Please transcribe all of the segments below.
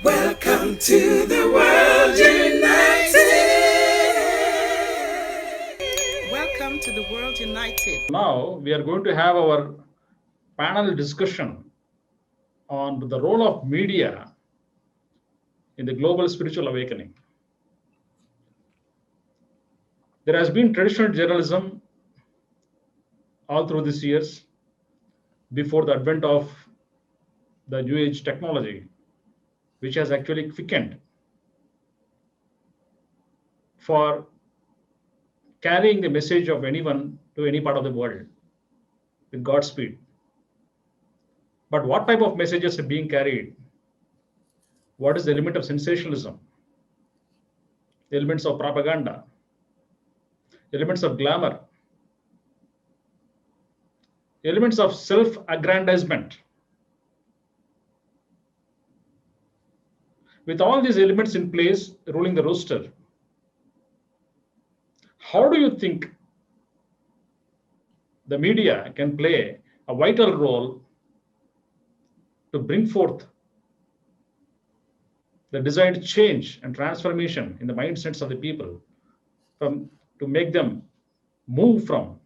Welcome to the world united. Welcome to the world united. Now we are going to have our panel discussion on the role of media in the global spiritual awakening. There has been traditional journalism all through these years before the advent of the new age technology, which has actually quickened for carrying the message of anyone to any part of the world with Godspeed. But what type of messages are being carried? What is the element of sensationalism? The elements of propaganda, elements of glamour, elements of self-aggrandizement. With all these elements in place ruling the roster, how do you think the media can play a vital role to bring forth the desired change and transformation in the mindsets of the people, to make them move from,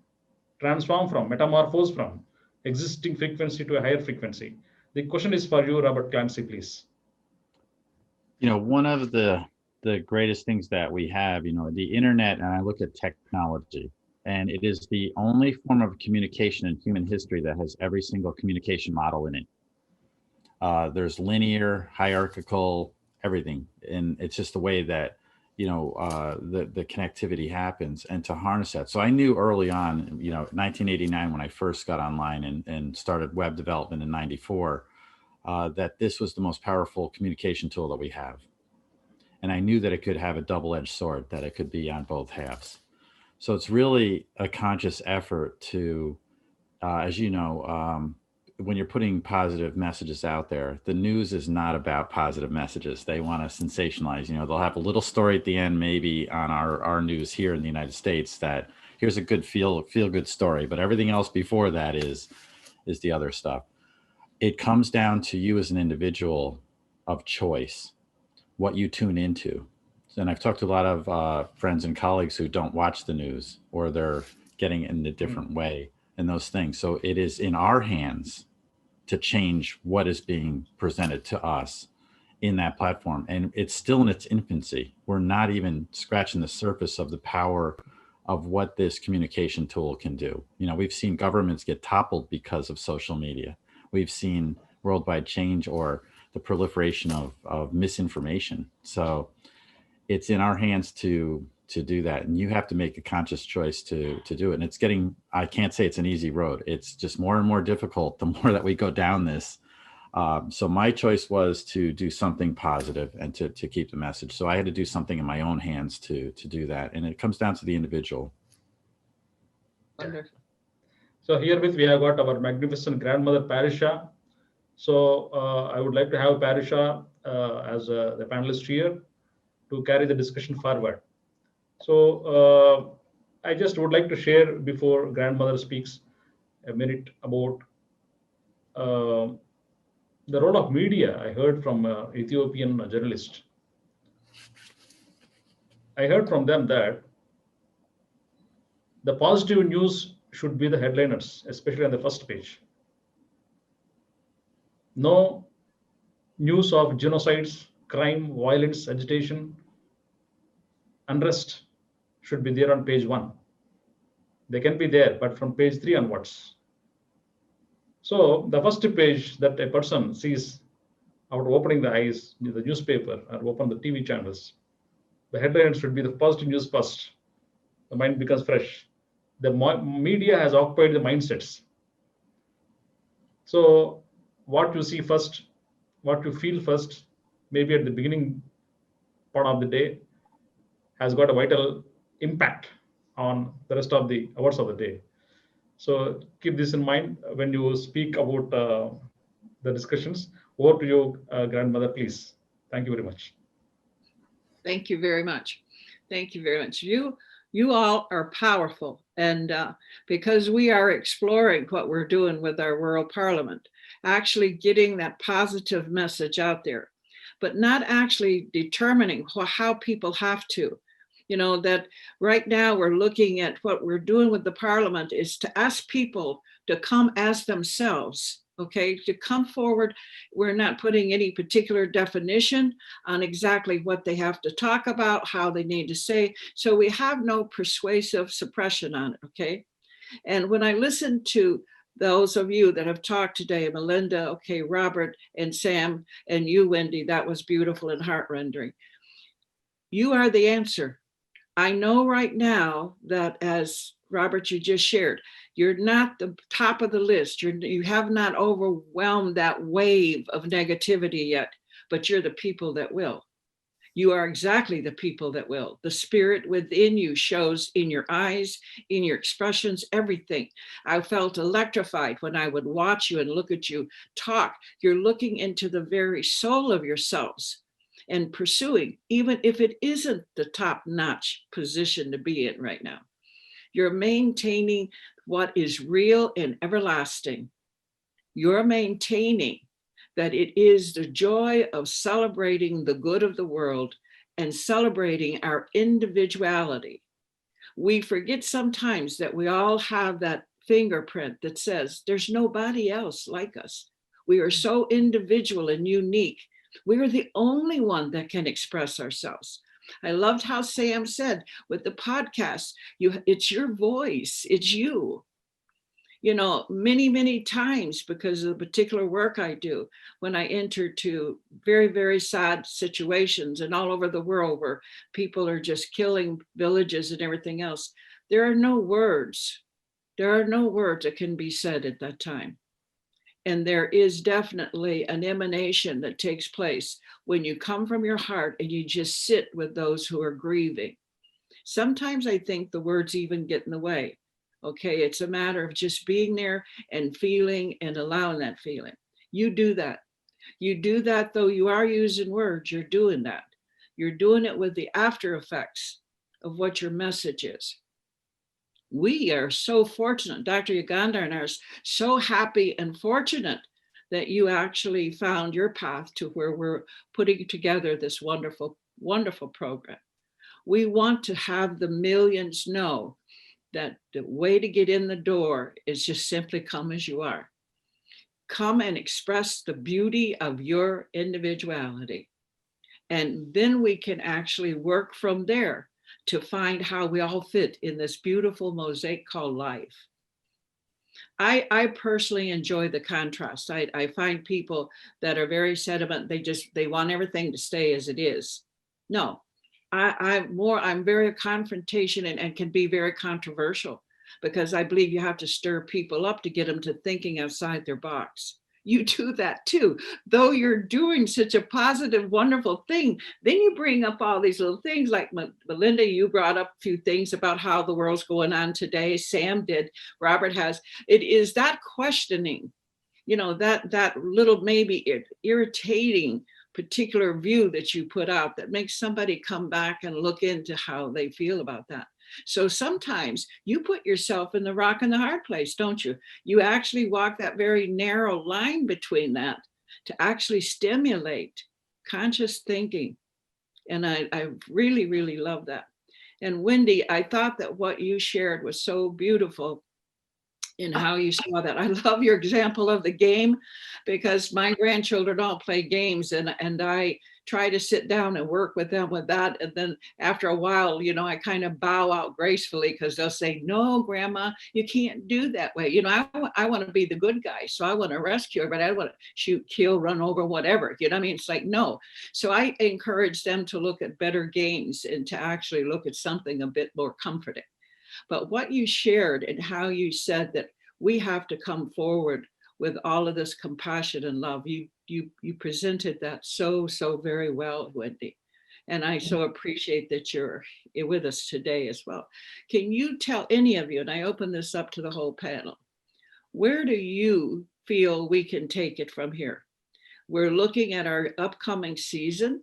transform from, metamorphose from existing frequency to a higher frequency? The question is for you, Robert Clancy, please. You know, one of the greatest things that we have, the internet, and I look at technology, and it is the only form of communication in human history that has every single communication model in it. There's linear, hierarchical, everything, and it's just the way that the connectivity happens, and to harness that. So I knew early on, 1989, when I first got online and started web development in 94, that this was the most powerful communication tool that we have. And I knew that it could have a double-edged sword, that it could be on both halves. So it's really a conscious effort to, as you know, when you're putting positive messages out there, the news is not about positive messages. They want to sensationalize. They'll have a little story at the end, maybe on our news here in the United States, that here's a good feel good story, but everything else before that is the other stuff. It comes down to you as an individual of choice, what you tune into. And I've talked to a lot of friends and colleagues who don't watch the news, or they're getting it in a different way, and those things. So it is in our hands to change what is being presented to us in that platform. And it's still in its infancy. We're not even scratching the surface of the power of what this communication tool can do. We've seen governments get toppled because of social media. We've seen worldwide change, or the proliferation of misinformation. So it's in our hands to do that. And you have to make a conscious choice to do it. And it's getting, I can't say it's an easy road. It's just more and more difficult the more that we go down this. So my choice was to do something positive and to keep the message. So I had to do something in my own hands to do that. And it comes down to the individual. Wonderful. So herewith we have got our magnificent grandmother Parisha. So I would like to have Parisha as the panelist here to carry the discussion forward. So I just would like to share, before grandmother speaks, a minute about the role of media. I heard from an Ethiopian journalist. I heard from them that the positive news should be the headliners, especially on the first page. No news of genocides, crime, violence, agitation, unrest should be there on page 1. They can be there, but from page 3 onwards. So the first page that a person sees after opening the eyes, the newspaper, or open the TV channels, the headlines should be the positive news first. The mind becomes fresh. The media has occupied the mindsets. So what you see first, what you feel first, maybe at the beginning part of the day, has got a vital impact on the rest of the hours of the day. So keep this in mind when you speak about the discussions. Over to you, grandmother, please. Thank you very much. Thank you very much. Thank you very much. You all are powerful, and because we are exploring what we're doing with our World Parliament, actually getting that positive message out there. but not actually determining how people have to. You know, that right now we're looking at what we're doing with the parliament is to ask people to come as themselves, okay, to come forward. We're not putting any particular definition on exactly what they have to talk about, how they need to say. So we have no persuasive suppression on it, okay? And when I listen to those of you that have talked today, Melinda, okay, Robert and Sam, and you, Wendy, that was beautiful and heart-rending. You are the answer. I know right now that, as Robert, you just shared, you're not the top of the list. You have not overwhelmed that wave of negativity yet, but you're the people that will. You are exactly the people that will. The spirit within you shows in your eyes, in your expressions, everything. I felt electrified when I would watch you and look at you talk. You're looking into the very soul of yourselves and pursuing, even if it isn't the top-notch position to be in right now. You're maintaining what is real and everlasting. You're maintaining that it is the joy of celebrating the good of the world and celebrating our individuality. We forget sometimes that we all have that fingerprint that says there's nobody else like us. We are so individual and unique. We are the only one that can express ourselves. I loved how Sam said with the podcast, it's your voice, it's you. You know, many, many times because of the particular work I do, when I enter to very, very sad situations and all over the world where people are just killing villages and everything else, there are no words. There are no words that can be said at that time. And there is definitely an emanation that takes place when you come from your heart and you just sit with those who are grieving. Sometimes I think the words even get in the way. Okay, it's a matter of just being there and feeling and allowing that feeling. You do that. You do that, though you are using words, you're doing that. You're doing it with the after effects of what your message is. We are so fortunate, Dr. Yugandhar and I are so happy and fortunate that you actually found your path to where we're putting together this wonderful, wonderful program. We want to have the millions know that the way to get in the door is just simply come as you are. Come and express the beauty of your individuality. And then we can actually work from there to find how we all fit in this beautiful mosaic called life. I personally enjoy the contrast. I find people that are very sentiment, they want everything to stay as it is. No. I'm very confrontation and can be very controversial because I believe you have to stir people up to get them to thinking outside their box. You do that too. Though you're doing such a positive, wonderful thing, then you bring up all these little things like Melinda, you brought up a few things about how the world's going on today. Sam did, Robert has. It is that questioning, you know, that little maybe irritating particular view that you put out that makes somebody come back and look into how they feel about that. So sometimes you put yourself in the rock and the hard place, don't you? You actually walk that very narrow line between that to actually stimulate conscious thinking. And I really, really love that. And Wendy, I thought that what you shared was so beautiful in how you saw that. I love your example of the game because my grandchildren all play games and I try to sit down and work with them with that. And then after a while, you know, I kind of bow out gracefully because they'll say, no, grandma, you can't do that way. You know, I want to be the good guy. So I want to rescue her, but I want to shoot, kill, run over, whatever. You know what I mean? It's like, no. So I encourage them to look at better games and to actually look at something a bit more comforting. But what you shared and how you said that we have to come forward with all of this compassion and love, you presented that so very well, Wendy. And I so appreciate that you're with us today as well. Can you tell any of you, and I open this up to the whole panel, where do you feel we can take it from here? We're looking at our upcoming season.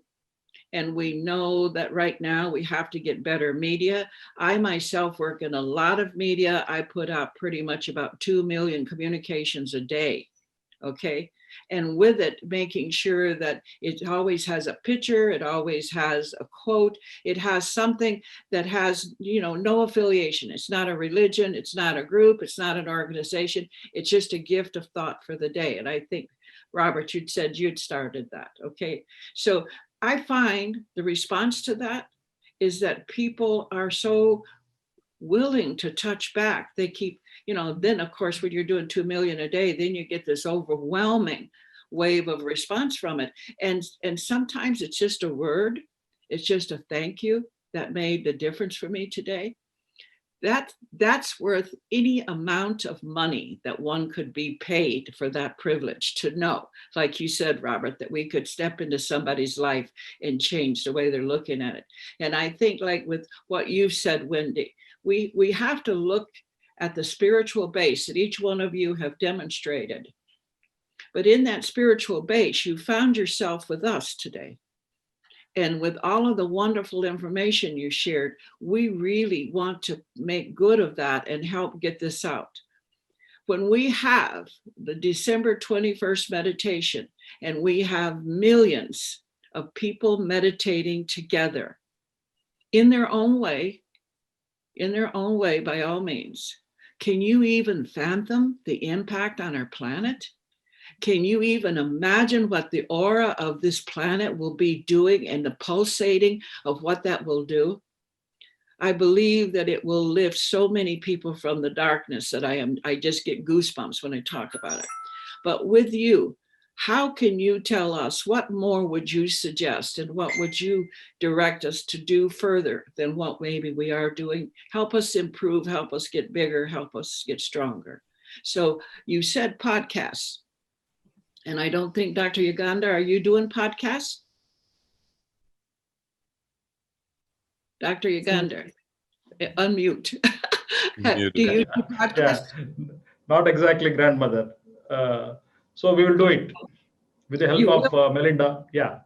And we know that right now we have to get better media. I myself work in a lot of media. I put out pretty much about 2 million communications a day. okay? And with it, making sure that it always has a picture, it always has a quote, it has something that has, no affiliation. It's not a religion, it's not a group, it's not an organization. It's just a gift of thought for the day. And I think, Robert, you'd said you'd started that, okay? So I find the response to that is that people are so willing to touch back. They keep, then of course, when you're doing 2 million a day, then you get this overwhelming wave of response from it. And sometimes it's just a word. It's just a thank you that made the difference for me today. That's worth any amount of money that one could be paid for that privilege to know, like you said, Robert, that we could step into somebody's life and change the way they're looking at it. And I think, like with what you've said, Wendy, we have to look at the spiritual base that each one of you have demonstrated. But in that spiritual base, you found yourself with us today. And with all of the wonderful information you shared, we really want to make good of that and help get this out. When we have the December 21st meditation, and we have millions of people meditating together in their own way, by all means, can you even fathom the impact on our planet? Can you even imagine what the aura of this planet will be doing and the pulsating of what that will do? I believe that it will lift so many people from the darkness that I just get goosebumps when I talk about it. But with you, how can you tell us, what more would you suggest and what would you direct us to do further than what maybe we are doing? Help us improve, help us get bigger, help us get stronger. So you said podcasts. And I don't think, Dr. Yugandhar, are you doing podcasts? Dr. Yugandhar, unmute. Do you do podcasts? Yeah, not exactly, grandmother. So we will do it with the help of Melinda. Yeah,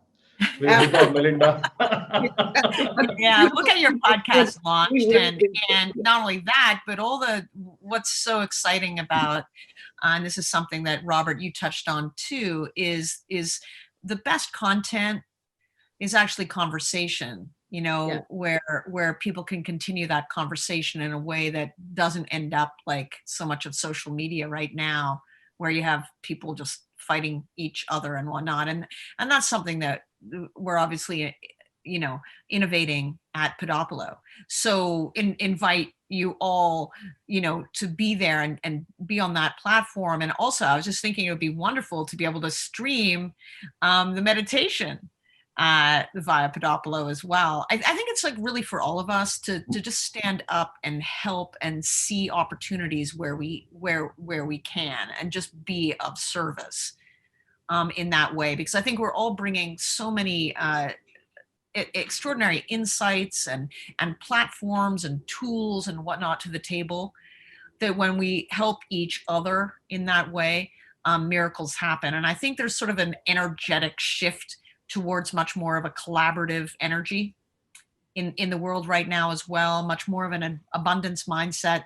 with the help of Melinda. Yeah, we'll get your podcast launched, and not only that, but what's so exciting about, and this is something that Robert, you touched on too, is the best content is actually conversation, where people can continue that conversation in a way that doesn't end up like so much of social media right now, where you have people just fighting each other and whatnot. And that's something that we're obviously, innovating at Podopolo. So invite you all, to be there and be on that platform. And also, I was just thinking it would be wonderful to be able to stream the meditation via Podopolo as well. I think it's like really for all of us to just stand up and help and see opportunities where we can, and just be of service in that way, because I think we're all bringing so many extraordinary insights and platforms and tools and whatnot to the table, that when we help each other in that way, miracles happen. And I think there's sort of an energetic shift towards much more of a collaborative energy in the world right now as well, much more of an abundance mindset,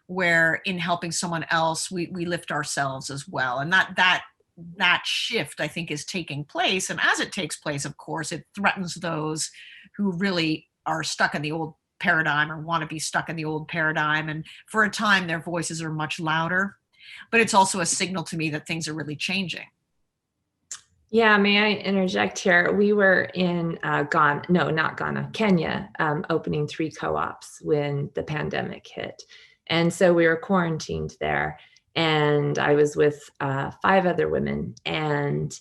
where in helping someone else, we lift ourselves as well. And that shift, I think, is taking place. And as it takes place, of course, it threatens those who really are stuck in the old paradigm or want to be stuck in the old paradigm. And for a time, their voices are much louder. But it's also a signal to me that things are really changing. Yeah, may I interject here? We were in Kenya, opening 3 co-ops when the pandemic hit. And so we were quarantined there. And I was with 5 other women, and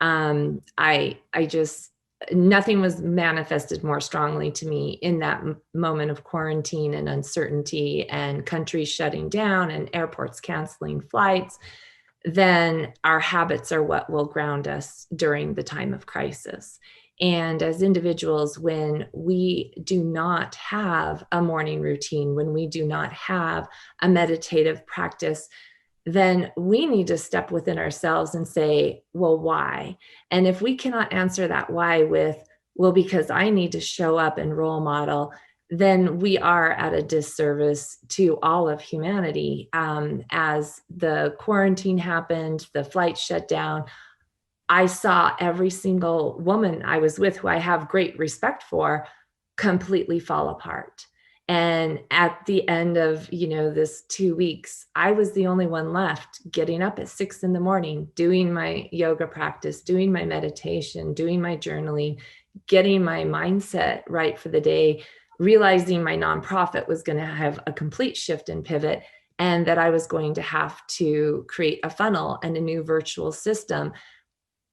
I just, nothing was manifested more strongly to me in that moment of quarantine and uncertainty and countries shutting down and airports canceling flights than our habits are what will ground us during the time of crisis. And as individuals, when we do not have a morning routine, when we do not have a meditative practice, then we need to step within ourselves and say, well, why? And if we cannot answer that why with, well, because I need to show up and role model then we are at a disservice to all of humanity. As the quarantine happened, the flights shut down, I saw every single woman I was with, who I have great respect for, completely fall apart. And at the end of, this 2 weeks, I was the only one left getting up at 6 a.m, doing my yoga practice, doing my meditation, doing my journaling, getting my mindset right for the day, realizing my nonprofit was going to have a complete shift and pivot, and that I was going to have to create a funnel and a new virtual system.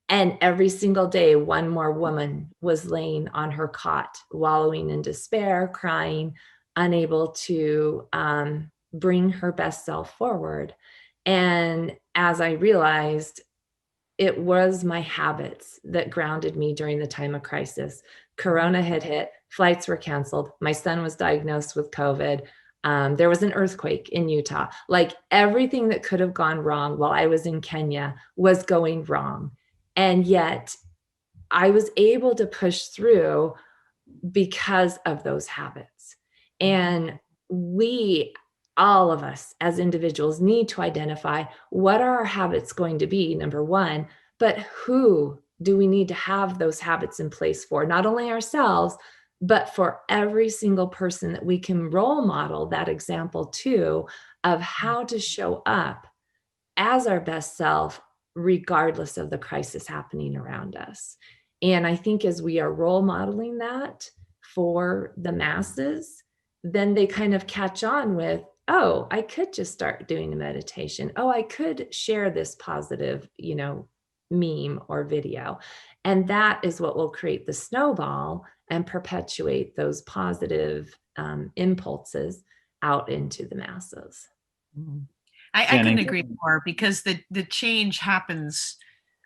And every single day, one more woman was laying on her cot, wallowing in despair, crying, unable to bring her best self forward. And as I realized, it was my habits that grounded me during the time of crisis. Corona had hit, flights were canceled. My son was diagnosed with COVID. There was an earthquake in Utah. Like, everything that could have gone wrong while I was in Kenya was going wrong. And yet I was able to push through because of those habits. And we, all of us as individuals, need to identify what are our habits going to be, number one, but who do we need to have those habits in place for? Not only ourselves, but for every single person that we can role model that example to, of how to show up as our best self, regardless of the crisis happening around us. And I think as we are role modeling that for the masses, then they kind of catch on with, oh, I could just start doing a meditation. Oh, I could share this positive, meme or video. And that is what will create the snowball and perpetuate those positive impulses out into the masses. I couldn't agree more, because the change happens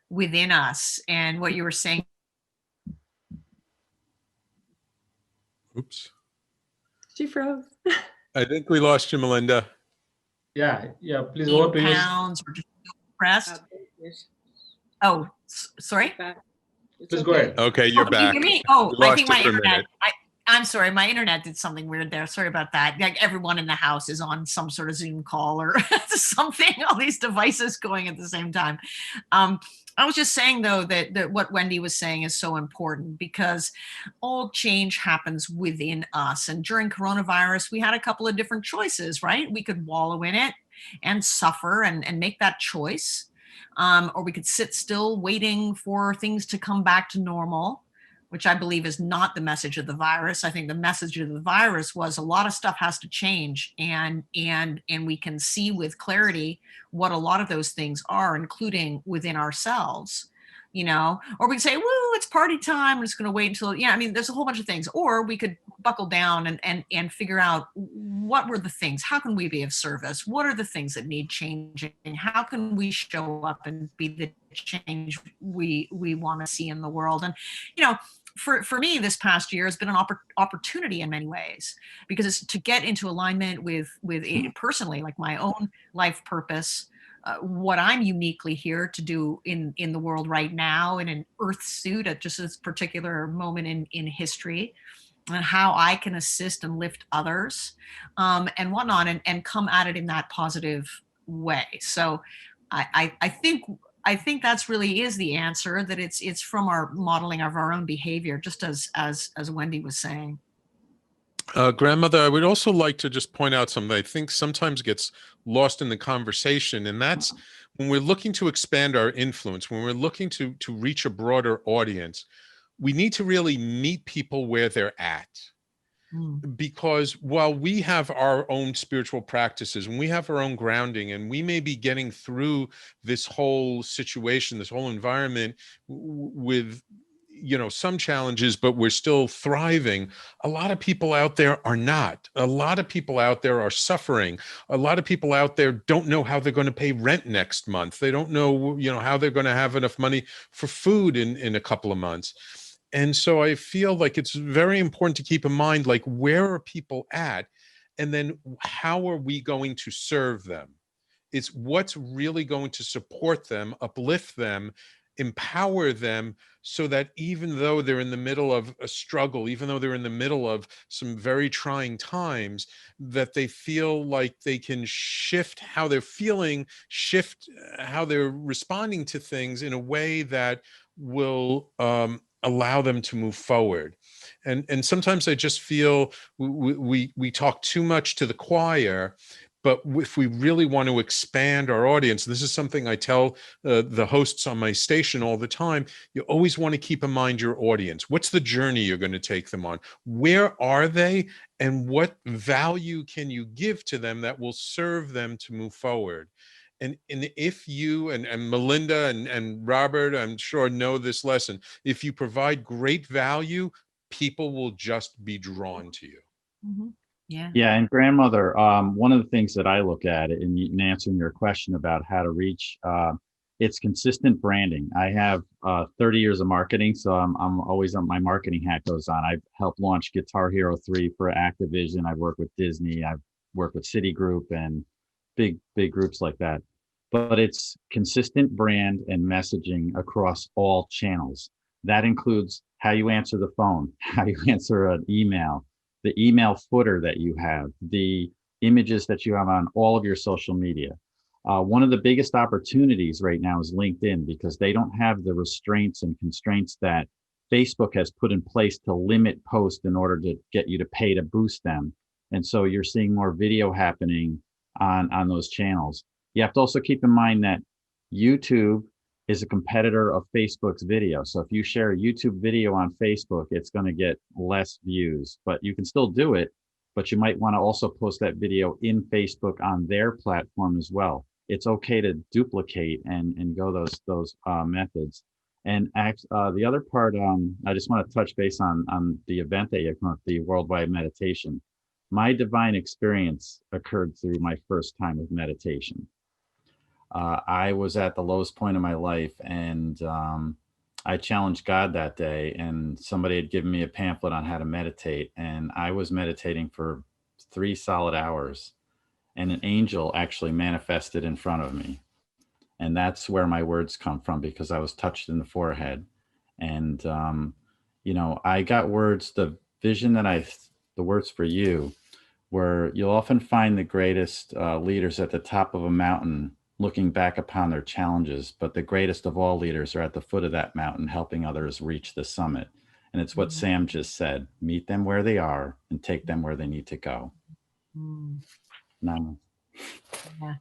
within us. And what you were saying. Oops. She froze. I think we lost you, Melinda. Yeah, please over to you. Pounds or just depressed. Oh, sorry. Please go ahead. Okay, you're back. Can you hear me? Oh, We I lost think you my for a internet. minute. I'm sorry, my internet did something weird there. Sorry about that. Like, everyone in the house is on some sort of Zoom call or something, all these devices going at the same time. I was just saying, though, that what Wendy was saying is so important, because all change happens within us. And during coronavirus, we had a couple of different choices, right? We could wallow in it and suffer and make that choice. Or we could sit still waiting for things to come back to normal, which I believe is not the message of the virus. I think the message of the virus was a lot of stuff has to change, and we can see with clarity what a lot of those things are, including within ourselves, or we can say, woo, it's party time, I'm just going to wait until, there's a whole bunch of things. Or we could buckle down and figure out, what were the things, how can we be of service? What are the things that need changing? How can we show up and be the change we want to see in the world? And, for me, this past year has been an opportunity in many ways, because it's to get into alignment with personally, like my own life purpose, what I'm uniquely here to do in the world right now, in an earth suit at just this particular moment in history, and how I can assist and lift others, and whatnot, and come at it in that positive way. So I think that's really is the answer, that it's from our modeling of our own behavior, just as Wendy was saying. Grandmother, I would also like to just point out something I think sometimes gets lost in the conversation, and that's when we're looking to expand our influence, when we're looking to reach a broader audience, we need to really meet people where they're at. Because while we have our own spiritual practices and we have our own grounding, and we may be getting through this whole situation, this whole environment with some challenges, but we're still thriving. A lot of people out there are not. A lot of people out there are suffering. A lot of people out there don't know how they're going to pay rent next month. They don't know, how they're going to have enough money for food in a couple of months. And so I feel like it's very important to keep in mind, like, where are people at? And then how are we going to serve them? It's what's really going to support them, uplift them, empower them so that even though they're in the middle of a struggle, even though they're in the middle of some very trying times, that they feel like they can shift how they're feeling, shift how they're responding to things in a way that will allow them to move forward. And sometimes I just feel we talk too much to the choir. But if we really want to expand our audience, this is something I tell the hosts on my station all the time, you always want to keep in mind your audience. What's the journey you're going to take them on? Where are they? And what value can you give to them that will serve them to move forward? And if you and Melinda and Robert, I'm sure, know this lesson, if you provide great value, people will just be drawn to you. Mhm. Yeah. Yeah, and grandmother, one of the things that I look at in answering your question about how to reach, it's consistent branding. I have 30 years of marketing, so I'm always on, my marketing hat goes on. I've helped launch Guitar Hero 3 for Activision. I've worked with Disney. I've worked with Citigroup and big groups like that. But it's consistent brand and messaging across all channels. That includes how you answer the phone, how you answer an email, the email footer that you have, the images that you have on all of your social media. One of the biggest opportunities right now is LinkedIn, because they don't have the restraints and constraints that Facebook has put in place to limit posts in order to get you to pay to boost them. And so you're seeing more video happening on those channels. You have to also keep in mind that YouTube is a competitor of Facebook's video. So if you share a YouTube video on Facebook, it's going to get less views, but you can still do it. But you might want to also post that video in Facebook on their platform as well. It's okay to duplicate and go those methods. And the other part, I just want to touch base on the event that you have, the Worldwide Meditation. My divine experience occurred through my first time with meditation. I was at the lowest point of my life, and I challenged God that day, and somebody had given me a pamphlet on how to meditate, and I was meditating for 3 solid hours, and an angel actually manifested in front of me. And that's where my words come from, because I was touched in the forehead. And, you know, I got words, the vision that the words for you, where you'll often find the greatest leaders at the top of a mountain looking back upon their challenges, but the greatest of all leaders are at the foot of that mountain, helping others reach the summit. And it's what Sam just said, meet them where they are and take them where they need to go. No. Yeah.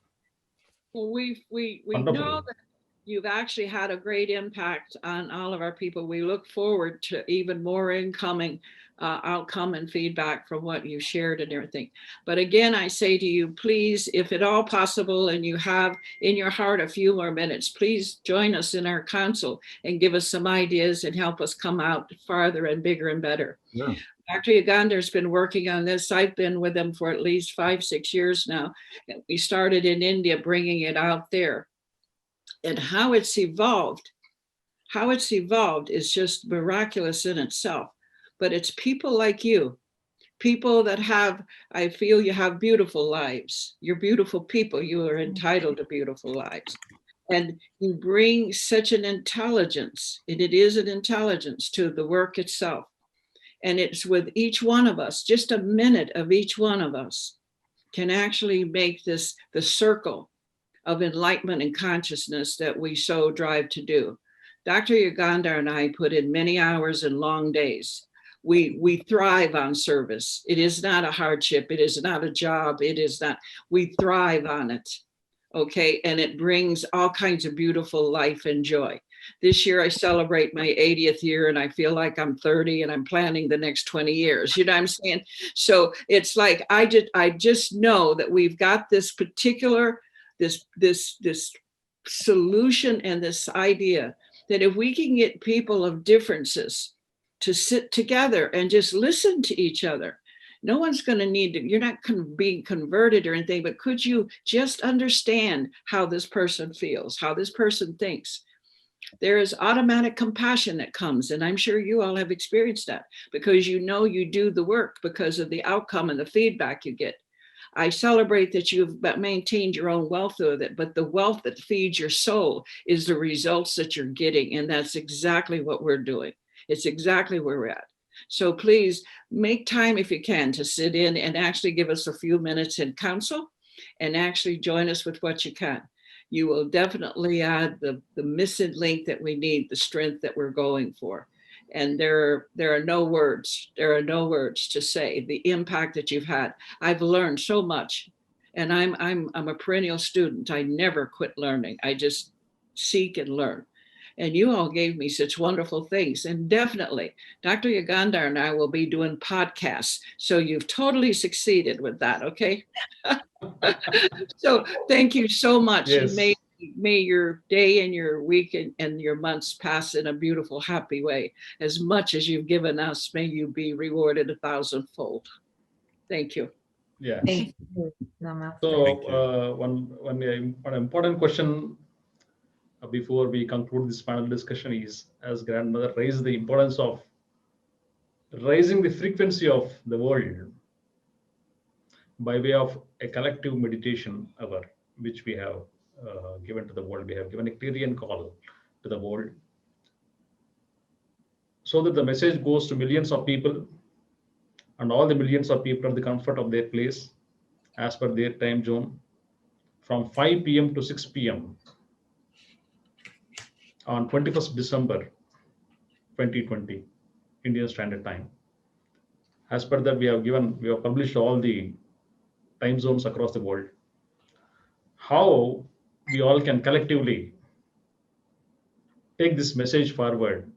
Well, we Wonderful. know that you've actually had a great impact on all of our people. We look forward to even more incoming outcome and feedback from what you shared and everything. But again, I say to you, please, if at all possible, and you have in your heart a few more minutes, please join us in our council and give us some ideas and help us come out farther and bigger and better. Yeah. Dr. Yugandhar has been working on this. I've been with him for at least 5-6 years now. We started in India, bringing it out there. And how it's evolved is just miraculous in itself. But it's people like you, people that have, I feel you have beautiful lives. You're beautiful people. You are entitled to beautiful lives. And you bring such an intelligence, and it is an intelligence to the work itself. And it's with each one of us, just a minute of each one of us can actually make this the circle of enlightenment and consciousness that we so drive to do. Dr. Yugandhar and I put in many hours and long days. We thrive on service. It is not a hardship. It is not a job. It is not, we thrive on it. Okay, and it brings all kinds of beautiful life and joy. This year I celebrate my 80th year, and I feel like I'm 30 and I'm planning the next 20 years. You know what I'm saying? So it's like, I just know that we've got this particular, this solution and this idea that if we can get people of differences to sit together and just listen to each other, no one's going to need to, you're not being converted or anything, but could you just understand how this person feels, how this person thinks? There is automatic compassion that comes, and I'm sure you all have experienced that, because you know you do the work because of the outcome and the feedback you get. I celebrate that you've maintained your own wealth with it, but the wealth that feeds your soul is the results that you're getting. And that's exactly what we're doing. It's exactly where we're at. So please make time if you can to sit in and actually give us a few minutes in counsel and actually join us with what you can. You will definitely add the missing link that we need, the strength that we're going for. And there are no words. There are no words to say the impact that you've had. I've learned so much, and I'm a perennial student. I never quit learning. I just seek and learn. And you all gave me such wonderful things. And definitely, Dr. Yugandhar and I will be doing podcasts. So you've totally succeeded with that, okay? So thank you so much. Yes. And may your day and your week and your months pass in a beautiful, happy way. As much as you've given us, may you be rewarded 1,000-fold. Thank you. Yeah. Thank you. Namaste. So one important question before we conclude this panel discussion is, as grandmother raised the importance of raising the frequency of the world by way of a collective meditation hour, which we have given to the world. We have given a clarion call to the world so that the message goes to millions of people, and all the millions of people at the comfort of their place as per their time zone from 5 p.m. to 6 p.m. on 21st December 2020 Indian Standard Time. As per that, we have published all the time zones across the world. How we all can collectively take this message forward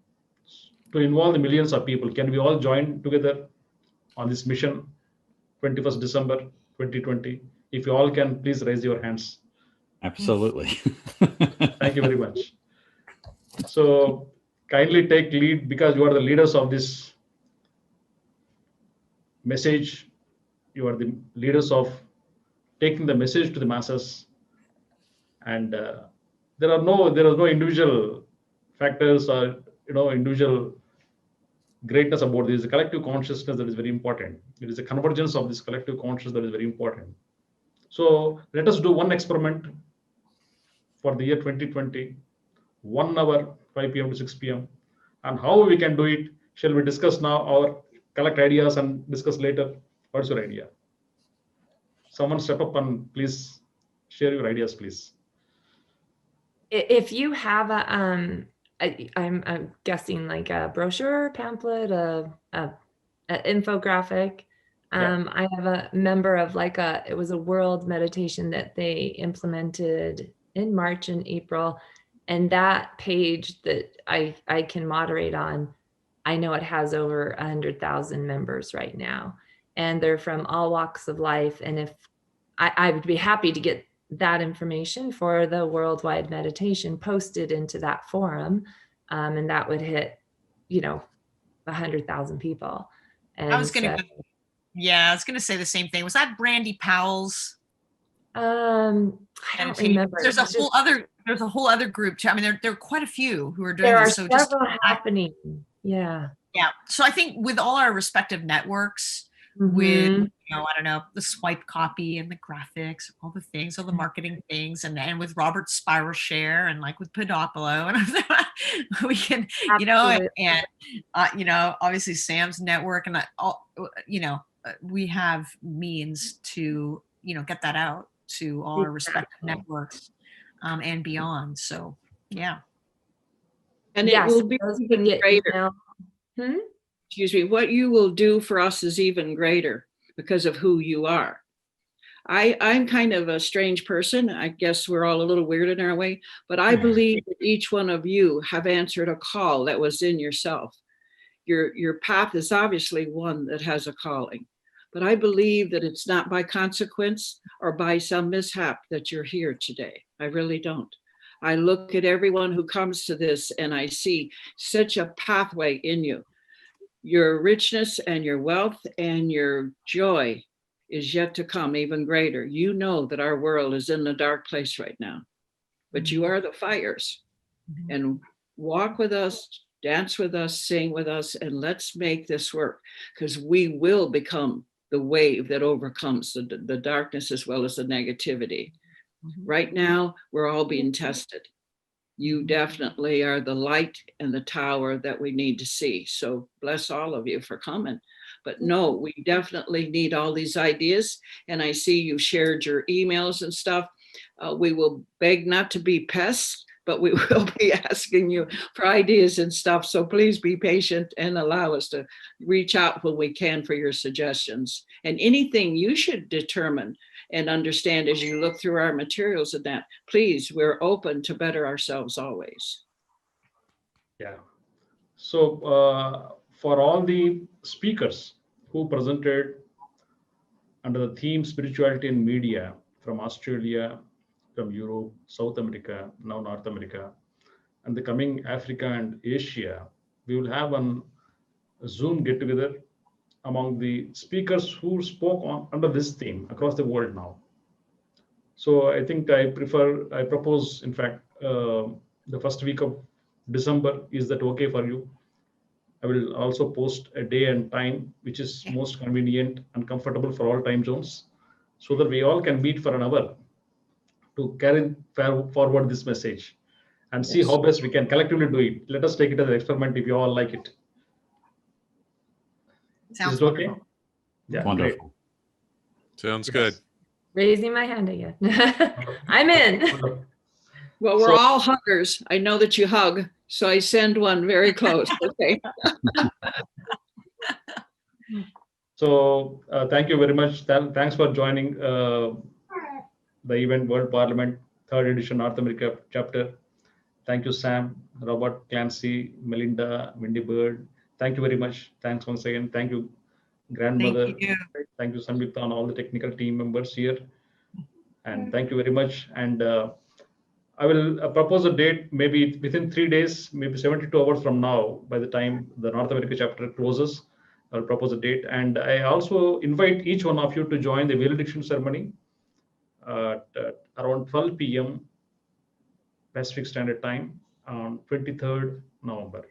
to involve the millions of people. Can we all join together on this mission, 21st December 2020? If you all can, please raise your hands. Absolutely. Thank you very much. So kindly take lead, because you are the leaders of this message. You are the leaders of taking the message to the masses. And there are no individual factors or individual greatness about this. The collective consciousness that is very important. It is a convergence of this collective consciousness that is very important. So let us do one experiment for the year 2020, 1 hour, 5 p.m. to 6 p.m. And how we can do it, shall we discuss now or collect ideas and discuss later? What's your idea? Someone step up and please share your ideas, please. If you have a, I'm guessing like a brochure, pamphlet, a infographic. I have a member of it was a world meditation that they implemented in March and April. And that page that I can moderate on, I know it has over 100,000 members right now. And they're from all walks of life. And if I would be happy to get that information for the worldwide meditation posted into that forum. And that would hit, 100,000 people. And I was going to say the same thing. Was that Brandy Powell's? I don't remember. There's a whole other group too. I mean, there are quite a few who are doing this. So just happening. Yeah. Yeah. So I think with all our respective networks, with I don't know, the swipe copy and the graphics, all the things, all the marketing things, and with Robert's Spiral Share and like with Pedopolo, and we can, obviously Sam's network, and we have means to get that out to all our respective networks and beyond. So yeah. And it will be even greater. Excuse me, what you will do for us is even greater because of who you are. I'm kind of a strange person. I guess we're all a little weird in our way, but I believe that each one of you have answered a call that was in yourself. Your path is obviously one that has a calling, but I believe that it's not by consequence or by some mishap that you're here today. I really don't. I look at everyone who comes to this and I see such a pathway in you. Your richness and your wealth and your joy is yet to come even greater. You know that our world is in a dark place right now, but you are the fires. And walk with us, dance with us, sing with us, and let's make this work, because we will become the wave that overcomes the darkness as well as the negativity. Right now, we're all being tested. You definitely are the light and the tower that we need to see. So bless all of you for coming. But no, we definitely need all these ideas. And I see you shared your emails and stuff. We will beg not to be pests, but we will be asking you for ideas and stuff. So please be patient and allow us to reach out when we can for your suggestions. And anything you should determine and understand as you look through our materials and that, please, we're open to better ourselves always. Yeah. So for all the speakers who presented under the theme spirituality and media from Australia, from Europe, South America, now North America, and the coming Africa and Asia, we will have a Zoom get together among the speakers who spoke on under this theme across the world now. So I think I propose, in fact, the first week of December. Is that okay for you? I will also post a day and time which is most convenient and comfortable for all time zones, so that we all can meet for an hour to carry forward this message and see how best we can collectively do it. Let us take it as an experiment if you all like it. Sounds Is it okay? wonderful. Yeah, Wonderful. great. Sounds good. Raising my hand again. I'm in. Wonderful. Well, we're So- all huggers. I know that you hug, so I send one very close. Okay. So thank you very much. Thanks for joining the event World Parliament 3rd edition North America chapter. Thank you, Sam, Robert, Clancy, Melinda, Wendy Bird. Thank you very much. Thanks once again. Thank you, grandmother. Thank you. Thank you, Sanvita, and all the technical team members here. And thank you very much. And I will propose a date maybe within 3 days, maybe 72 hours from now, by the time the North America chapter closes. I'll propose a date. And I also invite each one of you to join the valediction ceremony at around 12 p.m. Pacific Standard Time on 23rd November.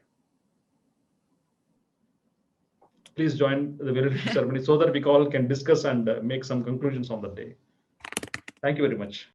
Please join the valediction ceremony so that we all can discuss and make some conclusions on the day. Thank you very much.